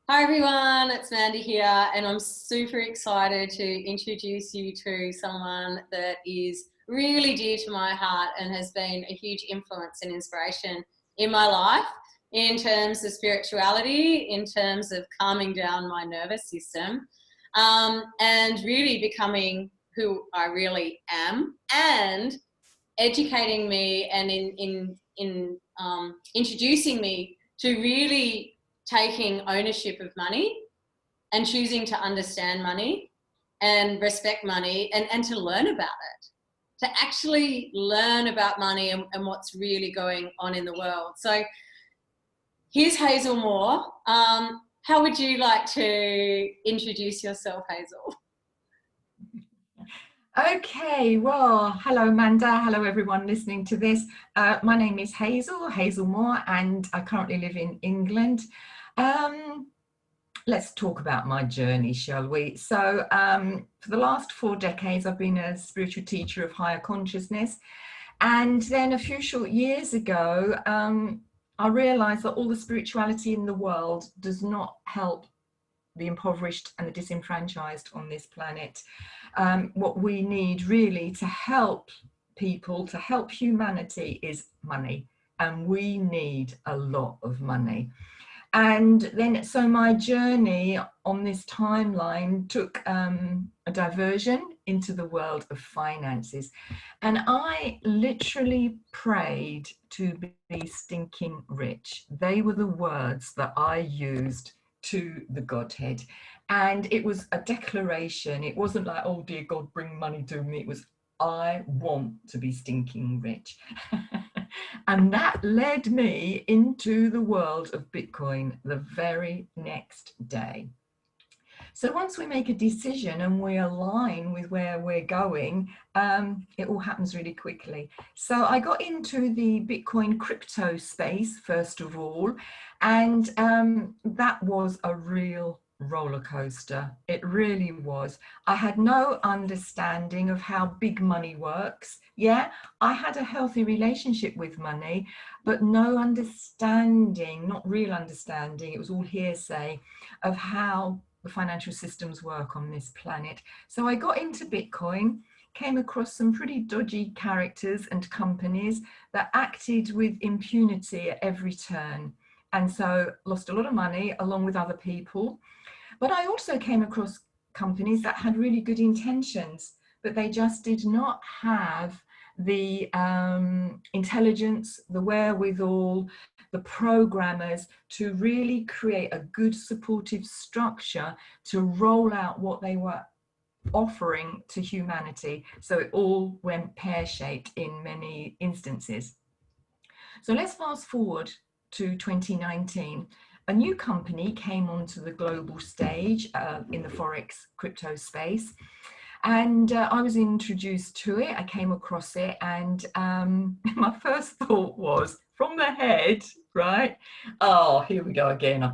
Hi everyone, it's Manda here, and I'm super excited to introduce you to someone that is really dear to my heart and has been a huge influence and inspiration in my life in terms of spirituality, in terms of calming down my nervous system, and really becoming who I really am, and educating me and in introducing me to really taking ownership of money and choosing to understand money and respect money and to learn about it, to actually learn about money and what's really going on in the world. So here's Hazel Moore. How would you like to introduce yourself, Hazel? Okay, well, hello Manda, hello everyone listening to this. My name is Hazel Moore, and I currently live in England. Let's talk about my journey, shall we? So for the last 4 decades, I've been a spiritual teacher of higher consciousness. And then a few short years ago, I realized that all the spirituality in the world does not help the impoverished and the disenfranchised on this planet. What we need really to help people, to help humanity, is money. And we need a lot of money. And then, so my journey on this timeline took a diversion into the world of finances. And I literally prayed to be stinking rich. They were the words that I used to the Godhead. And it was a declaration. It wasn't like, oh dear God, bring money to me. It was, I want to be stinking rich. And that led me into the world of Bitcoin the very next day. So once we make a decision and we align with where we're going, it all happens really quickly. So I got into the Bitcoin crypto space, first of all, and that was a real roller coaster. It really was. I had no understanding of how big money works. Yeah, I had a healthy relationship with money, but no understanding, not real understanding, it was all hearsay, of how the financial systems work on this planet. So I got into Bitcoin, came across some pretty dodgy characters and companies that acted with impunity at every turn. And so lost a lot of money along with other people. But I also came across companies that had really good intentions, but they just did not have the intelligence, the wherewithal, the programmers to really create a good supportive structure to roll out what they were offering to humanity. So it all went pear-shaped in many instances. So let's fast forward to 2019. A new company came onto the global stage in the Forex crypto space. And I was introduced to it. I came across it, and my first thought was, from the head, right? Oh, here we go again. I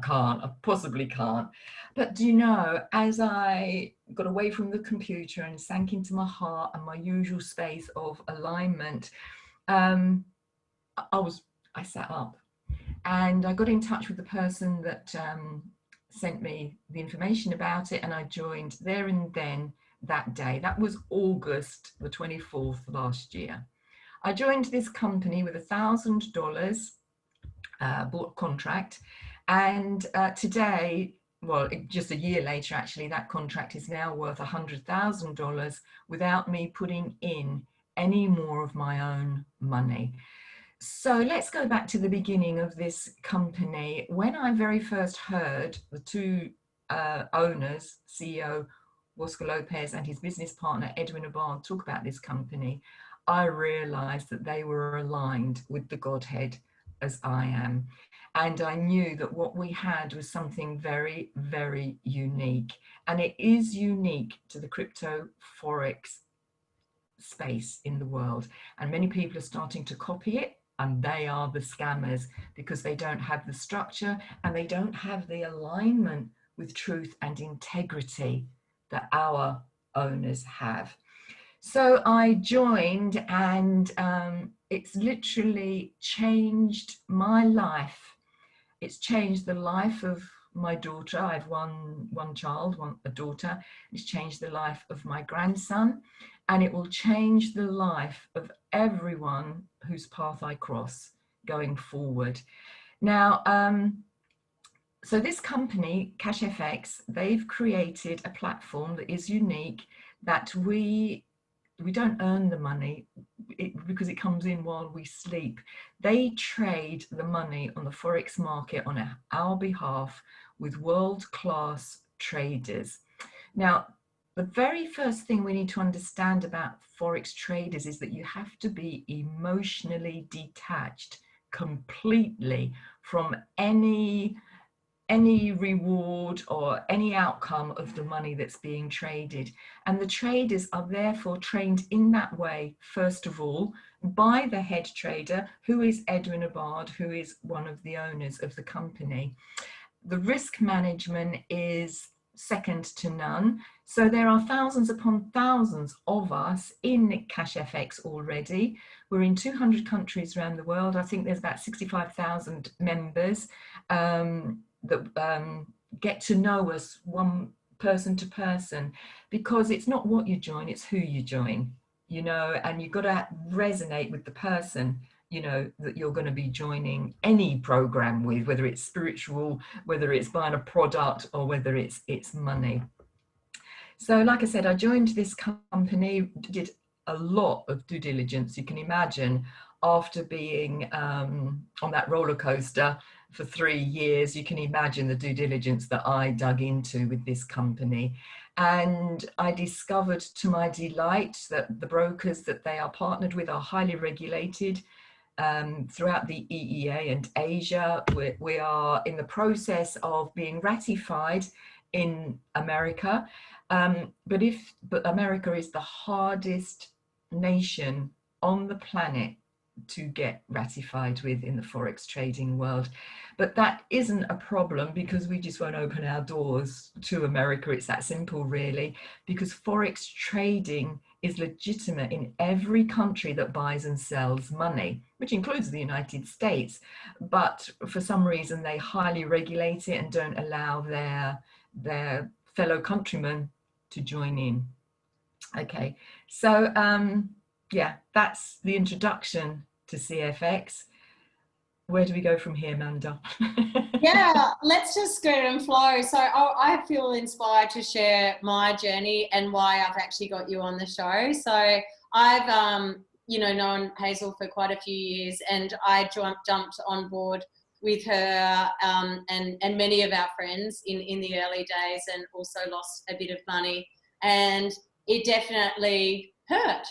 possibly can't. But do you know, as I got away from the computer and sank into my heart and my usual space of alignment, I sat up and I got in touch with the person that sent me the information about it, and I joined there and then that day. That was August the 24th last year. I joined this company with $1,000 bought contract, and today, well, just a year later actually, that contract is now worth $100,000 without me putting in any more of my own money. So let's go back to the beginning of this company. When I very first heard the two owners, CEO Oscar Lopez and his business partner Edwin Abad, talk about this company, I realized that they were aligned with the Godhead as I am. And I knew that what we had was something very, very unique. And it is unique to the crypto Forex space in the world. And many people are starting to copy it. And they are the scammers, because they don't have the structure and they don't have the alignment with truth and integrity that our owners have. So I joined, and it's literally changed my life. It's changed the life of my daughter. I have one child, a daughter. It's changed the life of my grandson, and it will change the life of everyone whose path I cross going forward. Now, so this company, CashFX, they've created a platform that is unique, that we don't earn the money because it comes in while we sleep. They trade the money on the Forex market on our behalf with world-class traders. Now, the very first thing we need to understand about Forex traders is that you have to be emotionally detached completely from any reward or any outcome of the money that's being traded. And the traders are therefore trained in that way, first of all, by the head trader, who is Edwin Abard, who is one of the owners of the company. The risk management is second to none. So there are thousands upon thousands of us in CashFX already. We're in 200 countries around the world. I think there's about 65,000 members that get to know us one person to person, because it's not what you join, it's who you join, you know, and you've got to resonate with the person, you know, that you're going to be joining any program with, whether it's spiritual, whether it's buying a product, or whether it's money. So like I said, I joined this company, did a lot of due diligence. You can imagine, after being on that roller coaster for 3 years, you can imagine the due diligence that I dug into with this company. And I discovered, to my delight, that the brokers that they are partnered with are highly regulated throughout the EEA and Asia. We are in the process of being ratified in America. But America is the hardest nation on the planet to get ratified with in the Forex trading world. But that isn't a problem, because we just won't open our doors to America. It's that simple, really, because Forex trading is legitimate in every country that buys and sells money, which includes the United States. But for some reason, they highly regulate it and don't allow their fellow countrymen to join in. Okay, so yeah, that's the introduction to CFX. Where do we go from here, Manda? Yeah, let's just go and flow. So I feel inspired to share my journey and why I've actually got you on the show. So I've you know, known Hazel for quite a few years, and I jumped on board with her and many of our friends in the early days, and also lost a bit of money, and it definitely hurt.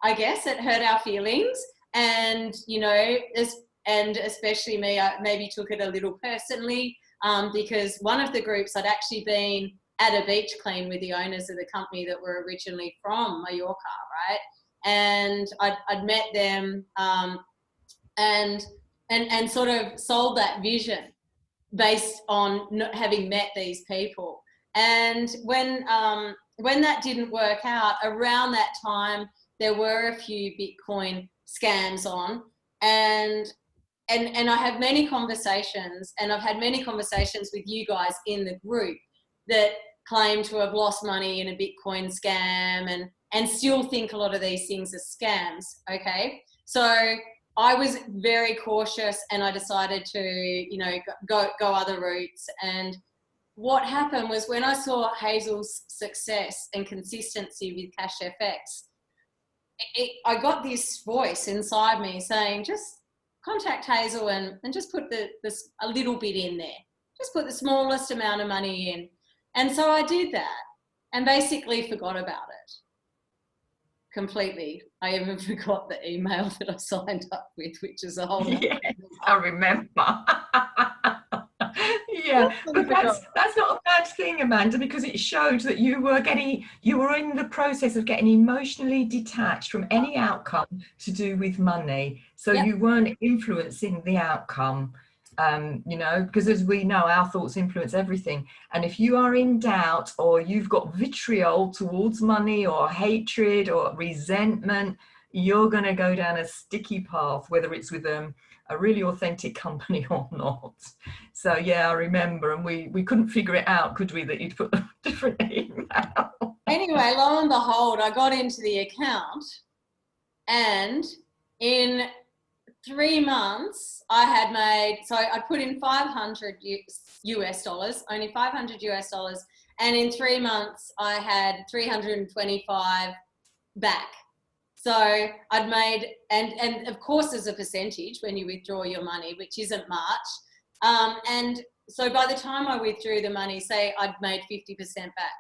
I guess it hurt our feelings, and you know, and especially me, I maybe took it a little personally, because one of the groups, I'd actually been at a beach clean with the owners of the company that were originally from Mallorca, right? And I'd met them and sort of sold that vision based on not having met these people. And when that didn't work out, around that time, there were a few Bitcoin scams on, and I have many conversations, and I've had many conversations with you guys in the group that claim to have lost money in a Bitcoin scam, and still think a lot of these things are scams. Okay, so I was very cautious, and I decided to, you know, go other routes. And what happened was, when I saw Hazel's success and consistency with CashFX, I got this voice inside me saying, just contact Hazel and just put a little bit in there. Just put the smallest amount of money in. And so I did that, and basically forgot about it completely. I even forgot the email that I signed up with, which is a whole Yes, I remember. Yeah, but that's not a bad thing, Amanda, because it showed that you were in the process of getting emotionally detached from any outcome to do with money. So you weren't influencing the outcome, you know, because as we know, our thoughts influence everything. And if you are in doubt, or you've got vitriol towards money, or hatred, or resentment, you're going to go down a sticky path, whether it's with a really authentic company or not. So yeah, I remember, and we couldn't figure it out, could we, that you'd put a different email. Anyway, lo and behold, I got into the account, and in 3 months I had made, so I put in 500 US dollars, only 500 US dollars, and in 3 months I had 325 back. So I'd made, and of course there's a percentage when you withdraw your money, which isn't much. And so by the time I withdrew the money, say I'd made 50% back.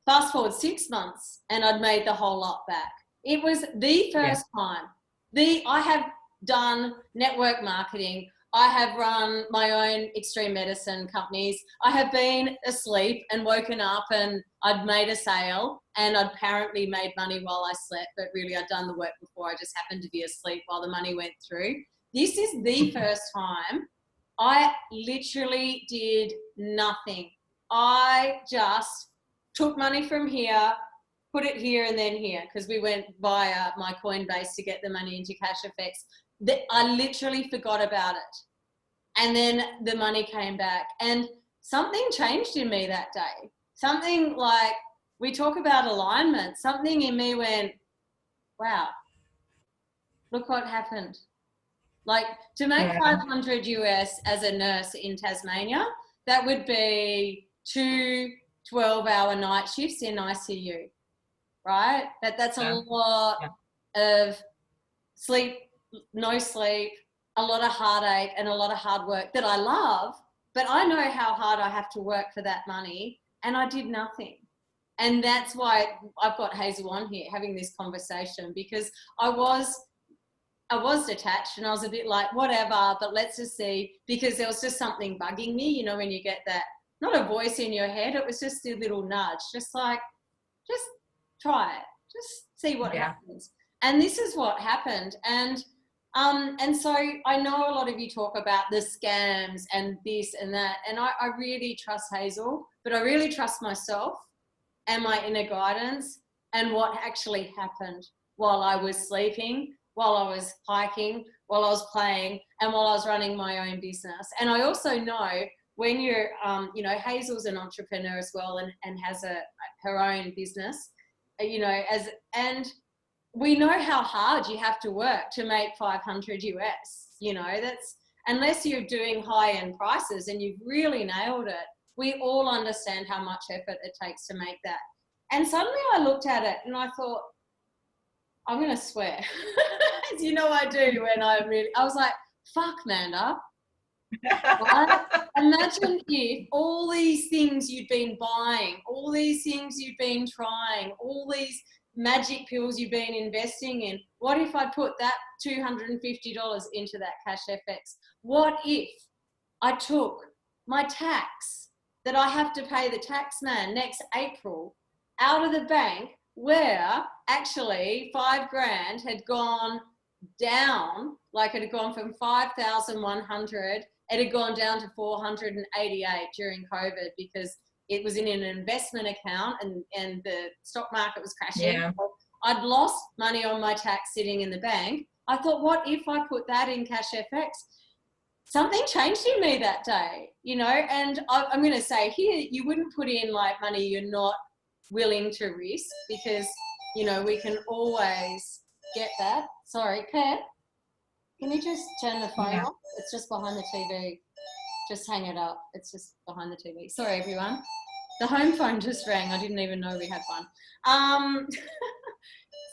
Fast forward 6 months and I'd made the whole lot back. It was the first time. I have done network marketing. I have run my own extreme medicine companies. I have been asleep and woken up and I'd made a sale and I'd apparently made money while I slept, but really I'd done the work before. I just happened to be asleep while the money went through. This is the first time I literally did nothing. I just took money from here, put it here and then here, because we went via my Coinbase to get the money into CashFX. I literally forgot about it. And then the money came back and something changed in me that day. Something like, we talk about alignment, something in me went, wow, look what happened. Like, to make 500 US as a nurse in Tasmania, that would be 2 12-hour night shifts in ICU, right? That's a lot of sleep, no sleep, a lot of heartache and a lot of hard work that I love, but I know how hard I have to work for that money, and I did nothing. And that's why I've got Hazel on here having this conversation, because I was detached and I was a bit like, whatever, but let's just see, because there was just something bugging me, you know, when you get that, not a voice in your head, it was just a little nudge, just like, just try it, just see what happens. And this is what happened. And so I know a lot of you talk about the scams and this and that, and I really trust Hazel, but I really trust myself and my inner guidance and what actually happened while I was sleeping, while I was hiking, while I was playing, and while I was running my own business. And I also know when you're, you know, Hazel's an entrepreneur as well and has her own business, you know, and we know how hard you have to work to make 500 US, you know, that's, unless you're doing high-end prices and you've really nailed it, we all understand how much effort it takes to make that. And suddenly I looked at it and I thought, I'm going to swear. As you know I do when I was like, fuck, Manda. Right? Imagine if all these things you'd been buying, all these things you'd been trying, all these magic pills you've been investing in, what if I put that $250 into that CashFX? What if I took my tax that I have to pay the tax man next April out of the bank, where actually $5,000 had gone down, like it had gone from 5,100, it had gone down to 488 during COVID, because it was in an investment account and the stock market was crashing. Yeah. I'd lost money on my tax sitting in the bank. I thought, what if I put that in CashFX? Something changed in me that day, you know, and I'm going to say here, you wouldn't put in like money you're not willing to risk, because, you know, we can always get that. Sorry, Claire, can you just turn the phone off? It's just behind the TV. Just hang it up. It's just behind the TV. Sorry, everyone. The home phone just rang. I didn't even know we had one.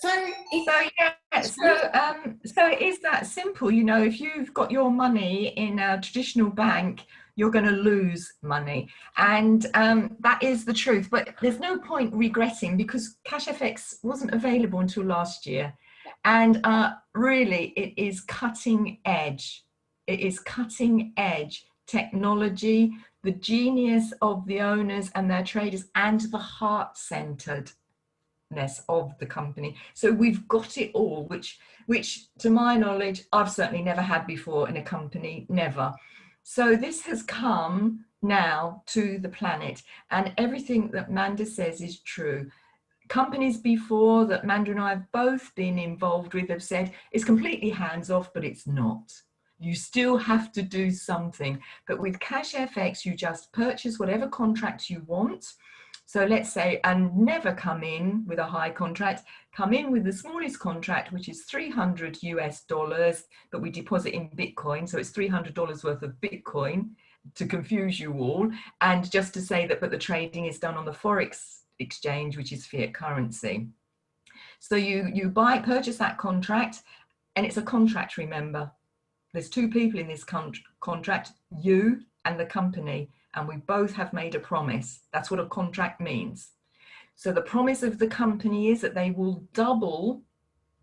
So it is that simple. You know, if you've got your money in a traditional bank, you're going to lose money, and that is the truth. But there's no point regretting, because CashFX wasn't available until last year, and really, it is cutting edge. It is cutting edge technology, the genius of the owners and their traders, and the heart-centeredness of the company. So we've got it all, which to my knowledge, I've certainly never had before in a company, never. So this has come now to the planet, and everything that Manda says is true. Companies before that Manda and I have both been involved with have said it's completely hands off, but it's not. You still have to do something. But with Cash FX, you just purchase whatever contract you want. So let's say, and never come in with a high contract, come in with the smallest contract, which is 300 US dollars, but we deposit in Bitcoin. So it's $300 worth of Bitcoin, to confuse you all. And just to say that, but the trading is done on the Forex exchange, which is fiat currency. So you purchase that contract, and it's a contract, remember. There's two people in this contract, you and the company, and we both have made a promise. That's what a contract means. So the promise of the company is that they will double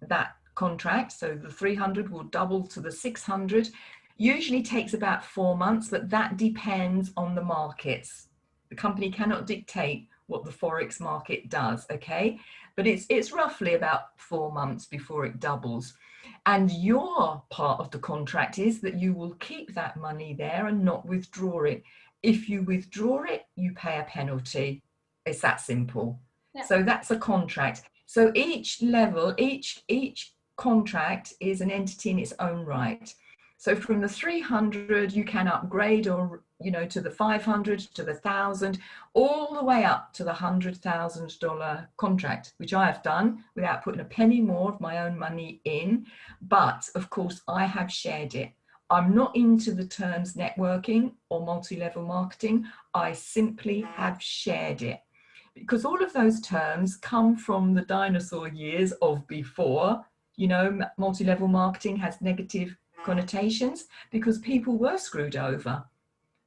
that contract. So the 300 will double to the 600. Usually takes about 4 months, but that depends on the markets. The company cannot dictate what the Forex market does, okay? But it's roughly about 4 months before it doubles. And your part of the contract is that you will keep that money there and not withdraw it. If you withdraw it, you pay a penalty. It's that simple. Yeah. So that's a contract. So each level, each contract is an entity in its own right. So from the 300, you can upgrade, or, you know, to the 500, to the 1,000, all the way up to the $100,000 contract, which I have done without putting a penny more of my own money in. But of course, I have shared it. I'm not into the terms networking or multi-level marketing. I simply have shared it, because all of those terms come from the dinosaur years of before. You know, multi-level marketing has negative connotations because people were screwed over.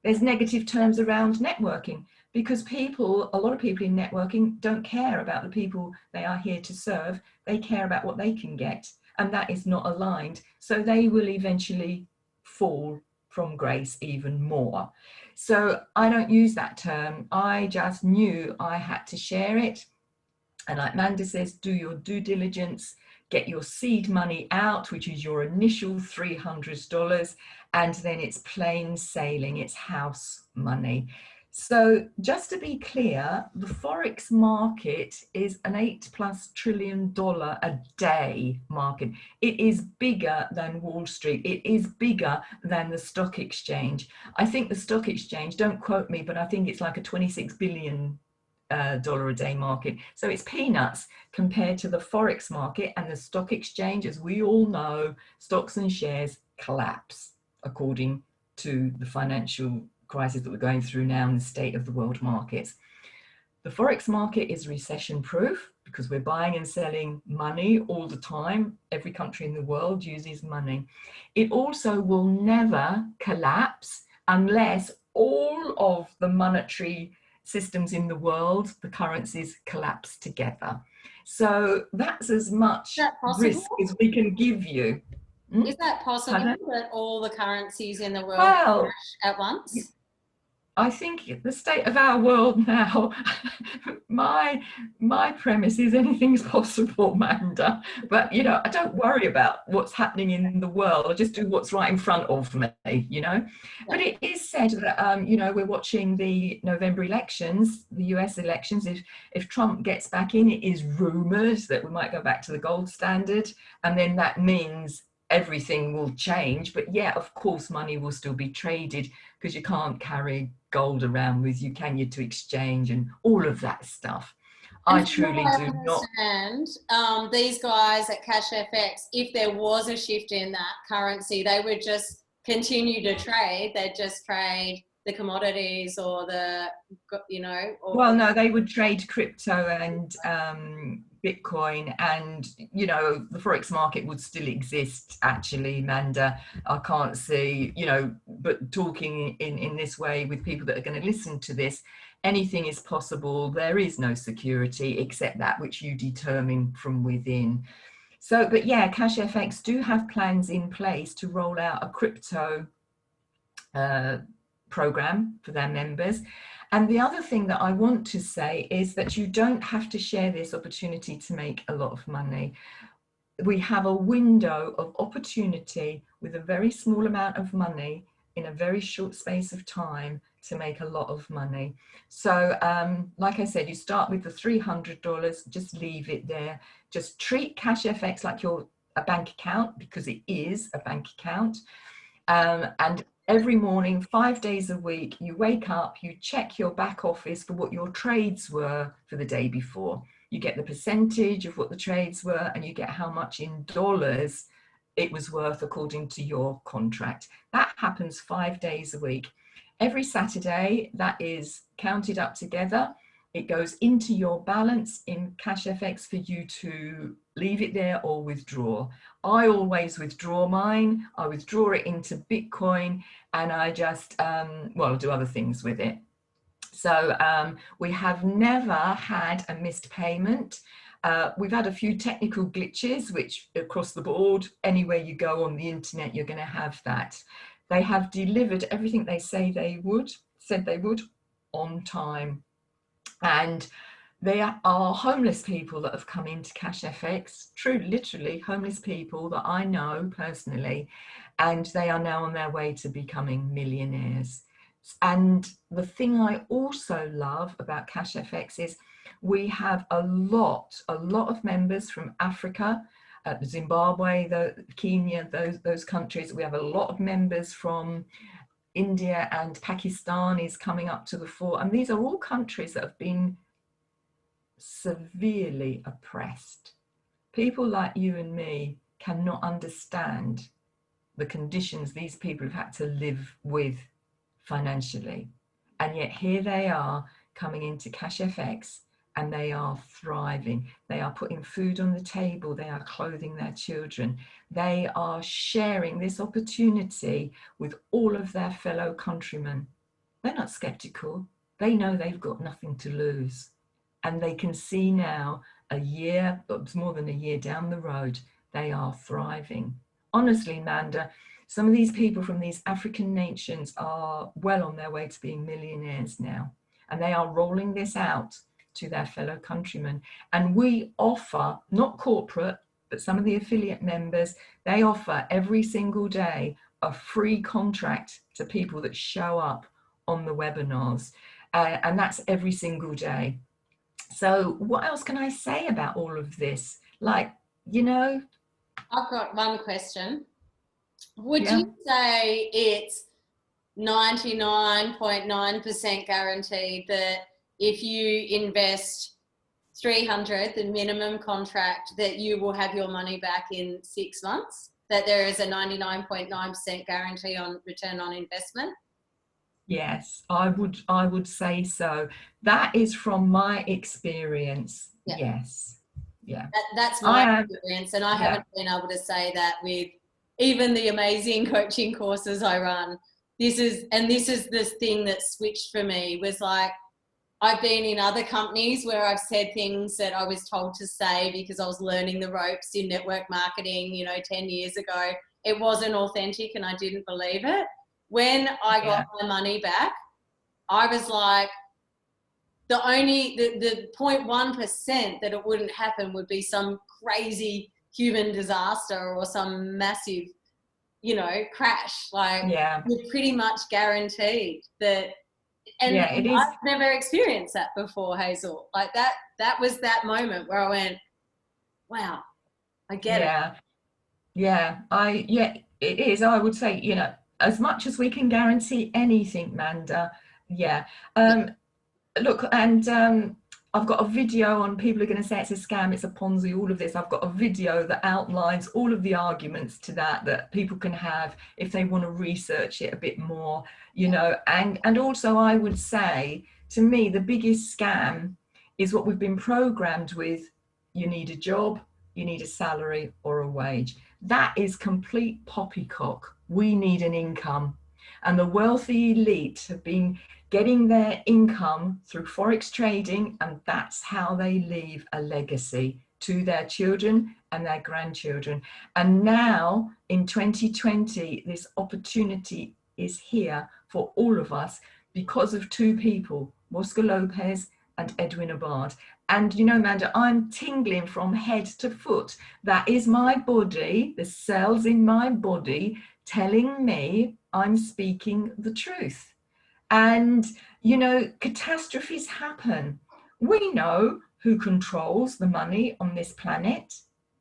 There's negative terms around networking because a lot of people in networking don't care about the people they are here to serve. They care about what they can get, and that is not aligned. So they will eventually fall from grace even more. So I don't use that term. I just knew I had to share it. And like Manda says, do your due diligence, get your seed money out, which is your initial $300, and then it's plain sailing, it's house money. So just to be clear, the Forex market is an $8+ trillion a day market. It is bigger than Wall Street. It is bigger than the stock exchange. I think the stock exchange, don't quote me, but I think it's like a $26 billion a day market. So it's peanuts compared to the Forex market. And the stock exchange, as we all know, stocks and shares collapse according to the financial crisis that we're going through now and the state of the world markets. The Forex market is recession proof because we're buying and selling money all the time. Every country in the world uses money. It also will never collapse unless all of the monetary systems in the world, the currencies, collapse together. So that's as much risk as we can give you. Is that possible? Pardon? That all the currencies in the world crash at once? I think the state of our world now, my premise is anything's possible, Manda. But, you know, I don't worry about what's happening in the world. I just do what's right in front of me, you know. Yeah. But it is said that, you know, we're watching the November elections, the US elections. If Trump gets back in, it is rumoured that we might go back to the gold standard. And then that means everything will change. But yeah, of course, money will still be traded because you can't carry gold around with you, can you, to exchange and all of that stuff. And I truly do not understand. These guys at Cash FX, if there was a shift in that currency, they would just continue to trade. They'd just trade the commodities or the, you know. Well, no, they would trade crypto and Bitcoin, and, you know, the Forex market would still exist, actually, Manda. I can't see, you know, but talking in this way with people that are going to listen to this, anything is possible. There is no security except that which you determine from within. So, but yeah, Cash FX do have plans in place to roll out a crypto program for their members. And the other thing that I want to say is that you don't have to share this opportunity to make a lot of money. We have a window of opportunity with a very small amount of money in a very short space of time to make a lot of money. So like I said, you start with the $300, just leave it there. Just treat Cash FX like you're a bank account, because it is a bank account. And every morning, 5 days a week, you wake up, you check your back office for what your trades were for the day before. You get the percentage of what the trades were, and you get how much in dollars it was worth according to your contract. That happens 5 days a week. Every Saturday, that is counted up together. It goes into your balance in Cash FX for you to leave it there or withdraw. I always withdraw mine. I withdraw it into Bitcoin, and I just, well, do other things with it. So we have never had a missed payment. We've had a few technical glitches, which across the board, anywhere you go on the internet, you're going to have that. They have delivered everything they said they would on time. And they are homeless people that have come into Cash FX, true, literally homeless people that I know personally, and they are now on their way to becoming millionaires. And the thing I also love about Cash FX is we have a lot of members from Africa, Zimbabwe, Kenya, those countries. We have a lot of members from India, and Pakistan is coming up to the fore. And these are all countries that have been severely oppressed. People like you and me cannot understand the conditions these people have had to live with financially. And yet here they are coming into Cash FX, and they are thriving. They are putting food on the table. They are clothing their children. They are sharing this opportunity with all of their fellow countrymen. They're not skeptical. They know they've got nothing to lose. And they can see now, a year, but more than a year down the road, they are thriving. Honestly, Manda, some of these people from these African nations are well on their way to being millionaires now. And they are rolling this out to their fellow countrymen. And we offer, not corporate, but some of the affiliate members, they offer every single day a free contract to people that show up on the webinars. And that's every single day. So what else can I say about all of this? Like, you know. I've got one question. Would you say it's 99.9% guaranteed that if you invest 300, the minimum contract, that you will have your money back in 6 months? That there is a 99.9% guarantee on return on investment? Yes, I would say so. That is from my experience. Yeah. Yes. Yeah. That's my experience, and I haven't been able to say that with even the amazing coaching courses I run. This is the thing that switched for me, was like, I've been in other companies where I've said things that I was told to say because I was learning the ropes in network marketing, 10 years ago. It wasn't authentic and I didn't believe it. When I got my money back, I was like, the 0.1% that it wouldn't happen would be some crazy human disaster or some massive, crash. Like, you're pretty much guaranteed that. And it is. I've never experienced that before, Hazel. Like that was that moment where I went, wow, I get it. Yeah, it is. I would say, as much as we can guarantee anything, Manda. Look, and I've got a video on, people are going to say it's a scam, it's a Ponzi, all of this. I've got a video that outlines all of the arguments to that people can have if they want to research it a bit more, and also I would say, to me, the biggest scam is what we've been programmed with. You need a job, you need a salary or a wage. That is complete poppycock. We need an income. And the wealthy elite have been getting their income through forex trading, and that's how they leave a legacy to their children and their grandchildren. And now in 2020, this opportunity is here for all of us because of two people, Oscar Lopez and Edwin Abad. And Manda, I'm tingling from head to foot. That is my body, the cells in my body telling me I'm speaking the truth. And, you know, catastrophes happen. We know who controls the money on this planet.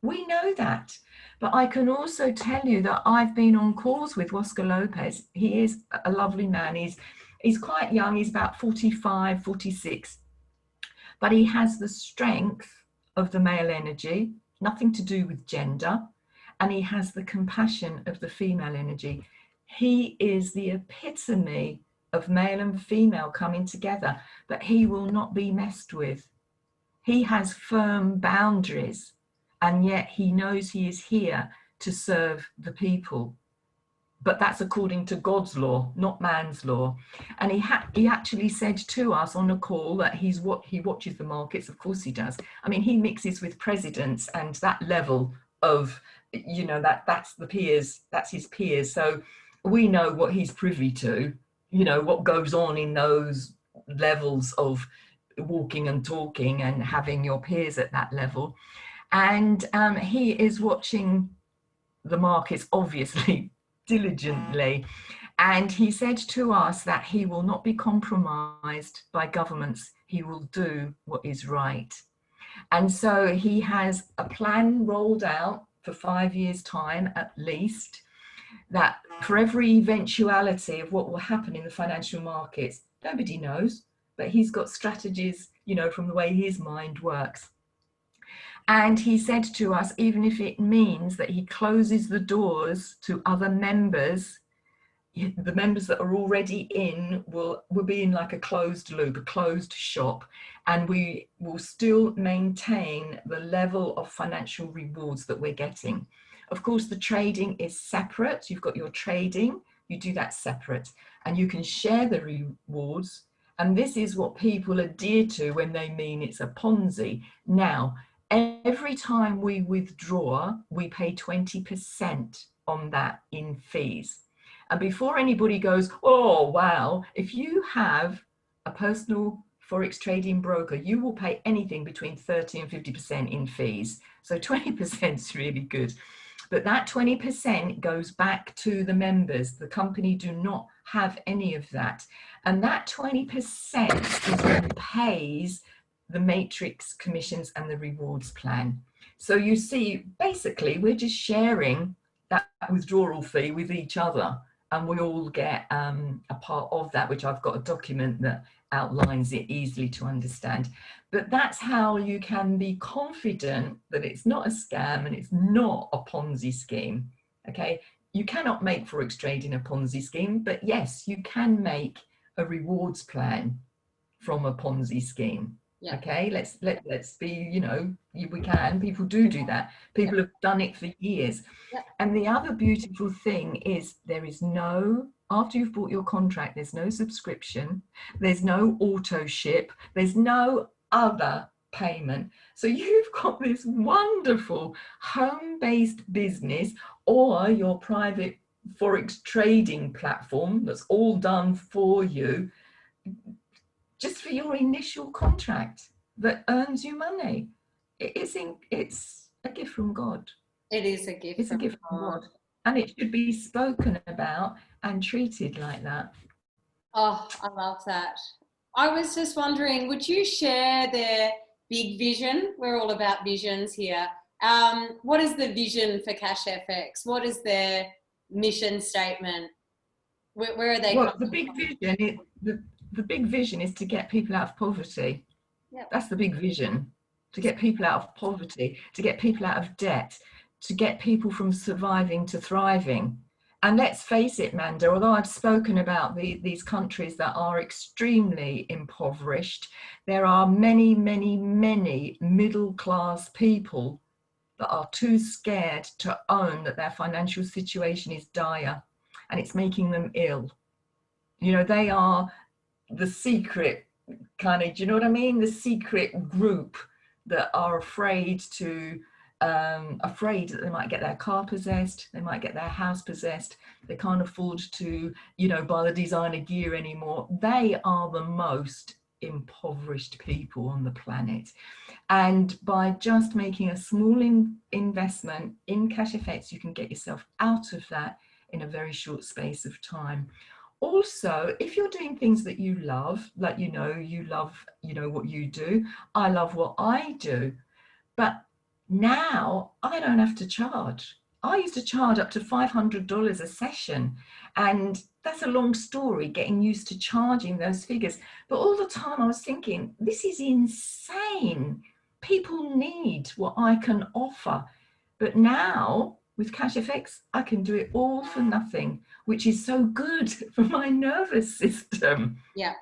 We know that. But I can also tell you that I've been on calls with Oscar Lopez. He is a lovely man. He's quite young. He's about 45, 46. But he has the strength of the male energy, nothing to do with gender. And he has the compassion of the female energy. He is the epitome of male and female coming together, but he will not be messed with. He has firm boundaries, and yet he knows he is here to serve the people. But that's according to God's law, not man's law. And he actually said to us on a call that he watches the markets. Of course he does. I mean, he mixes with presidents, and that level of, you know, that's the peers, that's his peers. So we know what he's privy to, you know, what goes on in those levels of walking and talking and having your peers at that level. And he is watching the markets, obviously, diligently. And he said to us that he will not be compromised by governments. He will do what is right. And so he has a plan rolled out for 5 years' time, at least, that for every eventuality of what will happen in the financial markets, nobody knows, but he's got strategies, you know, from the way his mind works. And he said to us, even if it means that he closes the doors to other members, the members that are already in will be in like a closed loop, a closed shop, and we will still maintain the level of financial rewards that we're getting. Of course, the trading is separate. You've got your trading, you do that separate, and you can share the rewards. And this is what people adhere to when they mean it's a Ponzi. Now, every time we withdraw, we pay 20% on that in fees. And before anybody goes, oh, wow, if you have a personal Forex trading broker, you will pay anything between 30 and 50% in fees. So 20% is really good. But that 20% goes back to the members. The company do not have any of that. And that 20% is what pays the matrix commissions and the rewards plan. So you see, basically, we're just sharing that withdrawal fee with each other, and we all get a part of that, which I've got a document that outlines it easily to understand. But that's how you can be confident that it's not a scam and it's not a Ponzi scheme. Okay, you cannot make Forex trading a Ponzi scheme, but yes, you can make a rewards plan from a Ponzi scheme. Yeah. Okay, let's be, you know, we can, people do that. People have done it for years. Yeah. And the other beautiful thing is there is no, after you've bought your contract, there's no subscription, there's no auto ship, there's no other payment. So you've got this wonderful home-based business or your private Forex trading platform that's all done for you, just for your initial contract that earns you money. It's a gift from God. It is a gift. It's a gift from God. And it should be spoken about and treated like that. Oh, I love that. I was just wondering, would you share their big vision? We're all about visions here. What is the vision for Cash FX? What is their mission statement? Where are they? Well, the big vision is the big vision is to get people out of poverty. Yep. That's the big vision, to get people out of poverty, to get people out of debt, to get people from surviving to thriving. And let's face it, Manda, although I've spoken about these countries that are extremely impoverished, there are many, many, many middle-class people that are too scared to own that their financial situation is dire and it's making them ill. You know, they are the secret kind of, do you know what I mean? The secret group that are afraid that they might get their car possessed, they might get their house possessed, they can't afford to, you know, buy the designer gear anymore. They are the most impoverished people on the planet. And by just making a small investment in Cash FX, you can get yourself out of that in a very short space of time. Also, if you're doing things that you love, like, you love, what you do, I love what I do, but now I don't have to charge. I used to charge up to $500 a session, and that's a long story, getting used to charging those figures. But all the time I was thinking, this is insane. People need what I can offer. But now with CashFX, I can do it all for nothing, which is so good for my nervous system. Yeah.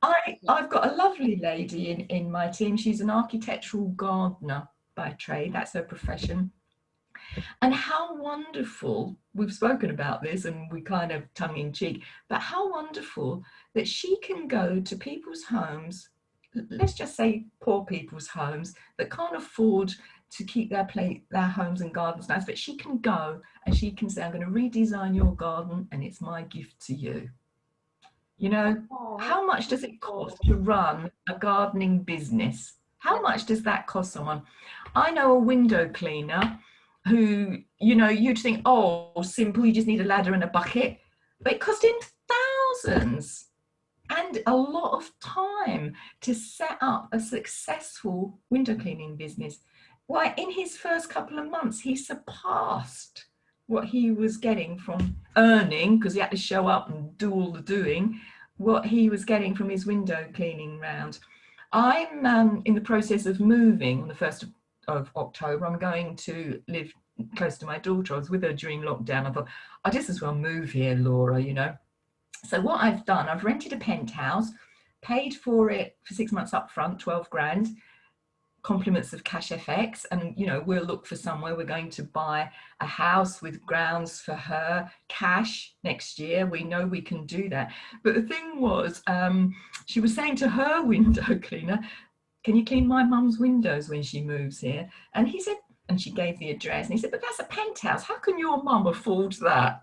I've got a lovely lady in my team. She's an architectural gardener by trade. That's her profession. And how wonderful, we've spoken about this and we kind of tongue in cheek, but how wonderful that she can go to people's homes, let's just say poor people's homes that can't afford to keep their homes and gardens nice, but she can go and she can say, I'm going to redesign your garden and it's my gift to you. How much does it cost to run a gardening business? How much does that cost someone? I know a window cleaner who, you'd think, oh, simple, you just need a ladder and a bucket, but it cost him thousands and a lot of time to set up a successful window cleaning business. Why, in his first couple of months, he surpassed what he was getting from earning, because he had to show up and do all the doing, what he was getting from his window cleaning round. I'm in the process of moving on the 1st of October. I'm going to live close to my daughter. I was with her during lockdown. I thought, I just as well move here, Laura, So what I've done, I've rented a penthouse, paid for it for 6 months up front, 12 grand, compliments of CashFX, and we'll look for somewhere. We're going to buy a house with grounds for her, cash, next year. We know we can do that. But the thing was, she was saying to her window cleaner, can you clean my mum's windows when she moves here? And he said, and she gave the address, and he said, but that's a penthouse, how can your mum afford that?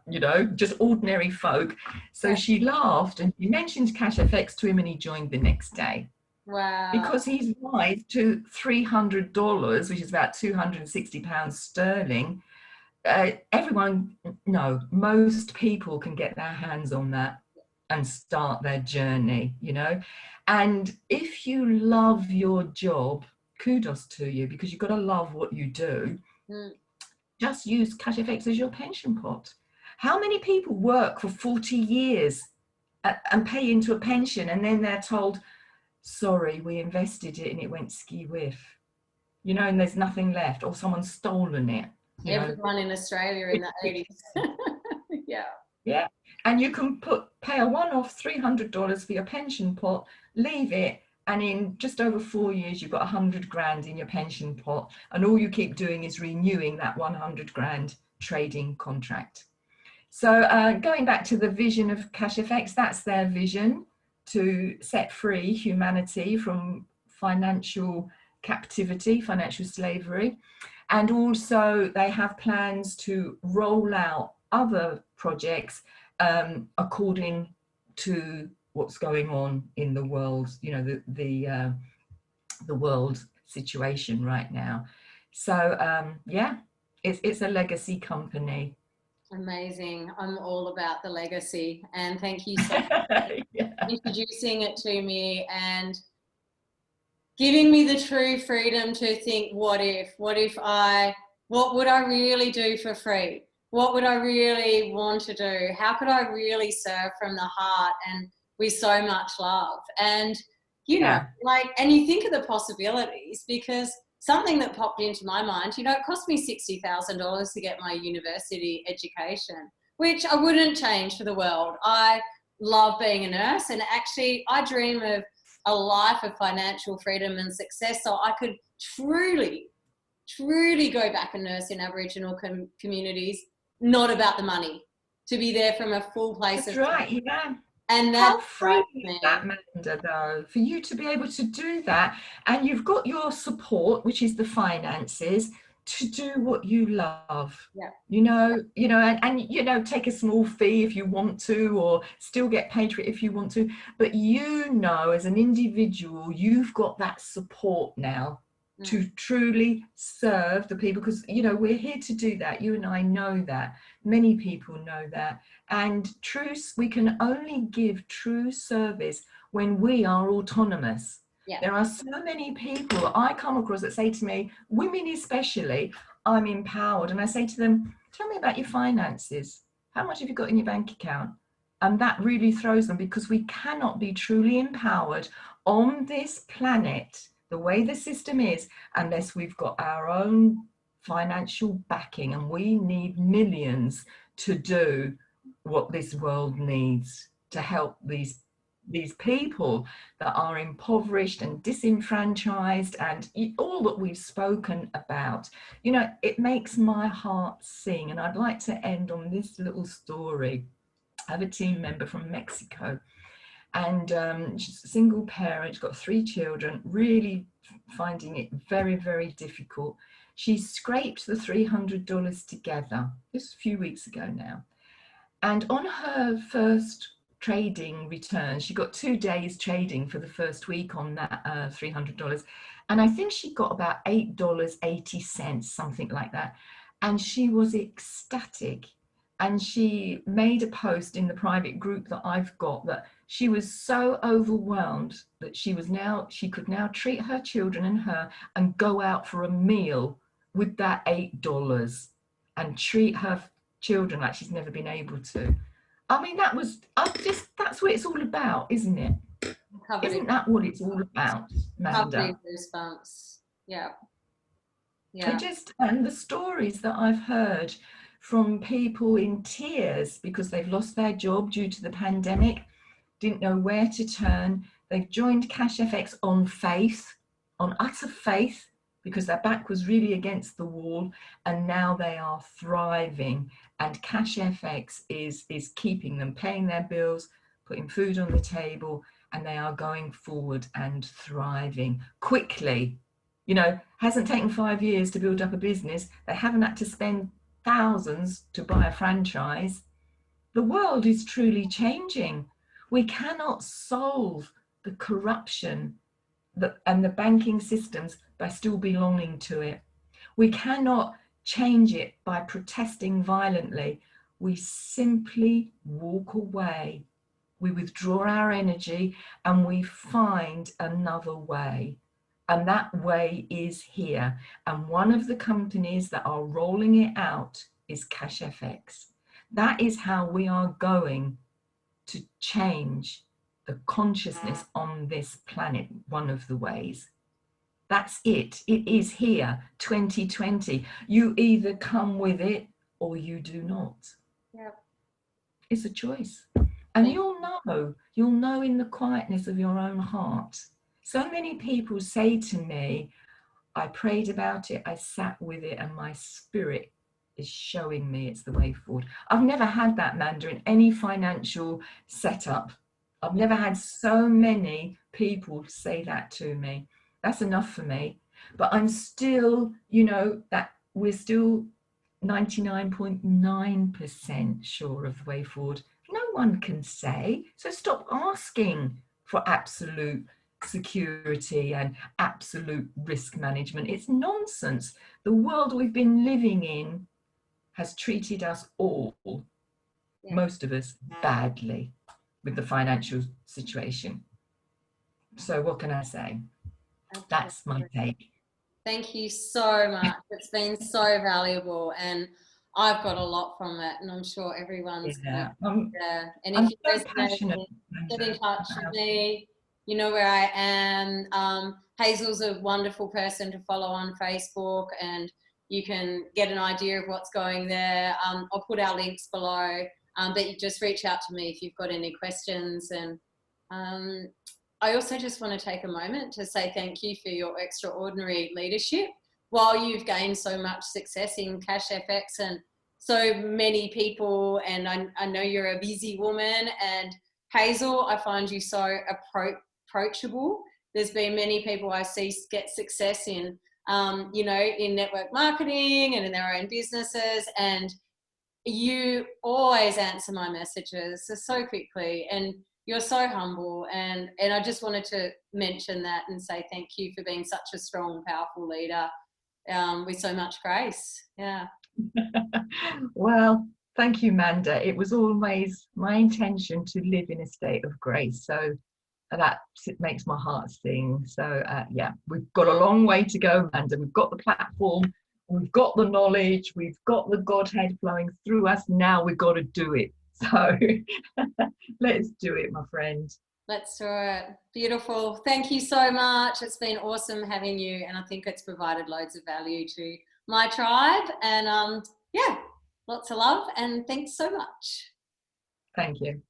Just ordinary folk. So she laughed and she mentioned CashFX to him, and he joined the next day. Wow. Because he's wise to $300, which is about £260 sterling. Most people can get their hands on that and start their journey, And if you love your job, kudos to you, because you've got to love what you do. Just use CashFX as your pension pot. How many people work for 40 years and pay into a pension, and then they're told, sorry, we invested it and it went ski-whiff, and there's nothing left, or someone's stolen it. Everyone in Australia in the 80s. Yeah. And you can pay a one-off $300 for your pension pot, leave it, and in just over 4 years, you've got 100 grand in your pension pot, and all you keep doing is renewing that 100 grand trading contract. So going back to the vision of CashFX, that's their vision, to set free humanity from financial captivity, financial slavery. And also they have plans to roll out other projects according to what's going on in the world, the world situation right now. So it's a legacy company. Amazing. I'm all about the legacy, and thank you so much for introducing it to me and giving me the true freedom to think, what would I really do for free? What would I really want to do? How could I really serve from the heart and with so much love? And, and you think of the possibilities, because something that popped into my mind, it cost me $60,000 to get my university education, which I wouldn't change for the world. I love being a nurse, and actually I dream of a life of financial freedom and success, so I could truly go back and nurse in Aboriginal communities, not about the money, to be there from a full place of right, yeah. And how free is that, Manda, though, for you to be able to do that, and you've got your support, which is the finances, to do what you love. And take a small fee if you want to, or still get paid for it if you want to, but as an individual, you've got that support now. to truly serve the people, because we're here to do that. You and I know that, many people know that, and we can only give true service when we are autonomous. Yeah. There are so many people I come across that say to me, women especially, I'm empowered, and I say to them, tell me about your finances. How much have you got in your bank account? And that really throws them, because we cannot be truly empowered on this planet, the way the system is, unless we've got our own financial backing, and we need millions to do what this world needs to help these people that are impoverished and disenfranchised, and all that we've spoken about. It makes my heart sing, and I'd like to end on this little story. I have a team member from Mexico, and she's a single parent, she's got 3 children, really finding it very, very difficult. She scraped the $300 together just a few weeks ago now. And on her first trading return, she got 2 days trading for the first week on that $300. And I think she got about $8.80, something like that. And she was ecstatic. And she made a post in the private group that I've got, that she was so overwhelmed that she could now treat her children and her and go out for a meal with that $8 and treat her children like she's never been able to. I mean, that's what it's all about, isn't it? Isn't that what it's all about, Manda? Goosebumps. Yeah. Yeah. And the stories that I've heard from people in tears because they've lost their job due to the pandemic, didn't know where to turn. They've joined Cash FX on faith, on utter faith, because their back was really against the wall, and now they are thriving. And Cash FX is keeping them, paying their bills, putting food on the table, and they are going forward and thriving quickly. Hasn't taken 5 years to build up a business. They haven't had to spend thousands to buy a franchise. The world is truly changing. We cannot solve the corruption and the banking systems by still belonging to it. We cannot change it by protesting violently. We simply walk away. We withdraw our energy and we find another way. And that way is here. And one of the companies that are rolling it out is Cash FX. That is how we are going to change the consciousness on this planet, one of the ways. That's it. It is here, 2020. You either come with it or you do not. Yep. It's a choice. And you'll know in the quietness of your own heart. So many people say to me, I prayed about it, I sat with it, and my spirit is showing me it's the way forward. I've never had that, Manda, in any financial setup. I've never had so many people say that to me. That's enough for me. But I'm still, that we're still 99.9% sure of the way forward. No one can say. So stop asking for absolute security and absolute risk management. It's nonsense. The world we've been living in has treated us all, most of us, badly with the financial situation. So what can I say? That's my take. Thank you so much. It's been so valuable, and I've got a lot from it, and I'm sure everyone's And if you guys get in touch with me, you know where I am. Hazel's a wonderful person to follow on Facebook, and you can get an idea of what's going there. I'll put our links below, but you just reach out to me if you've got any questions. And I also just want to take a moment to say thank you for your extraordinary leadership while you've gained so much success in Cash FX and so many people. And I know you're a busy woman, and Hazel, I find you so approachable. There's been many people I see get success in, in network marketing and in their own businesses, and you always answer my messages so quickly. And you're so humble, and I just wanted to mention that and say thank you for being such a strong, powerful leader with so much grace. Yeah. Well, thank you, Manda. It was always my intention to live in a state of grace. So that makes my heart sing. So yeah, we've got a long way to go, Manda. We've got the platform, we've got the knowledge, we've got the Godhead flowing through us. Now we've got to do it. So let's do it, my friend. Let's do it. Beautiful. Thank you so much. It's been awesome having you, and I think it's provided loads of value to my tribe. And yeah, lots of love, and thanks so much. Thank you.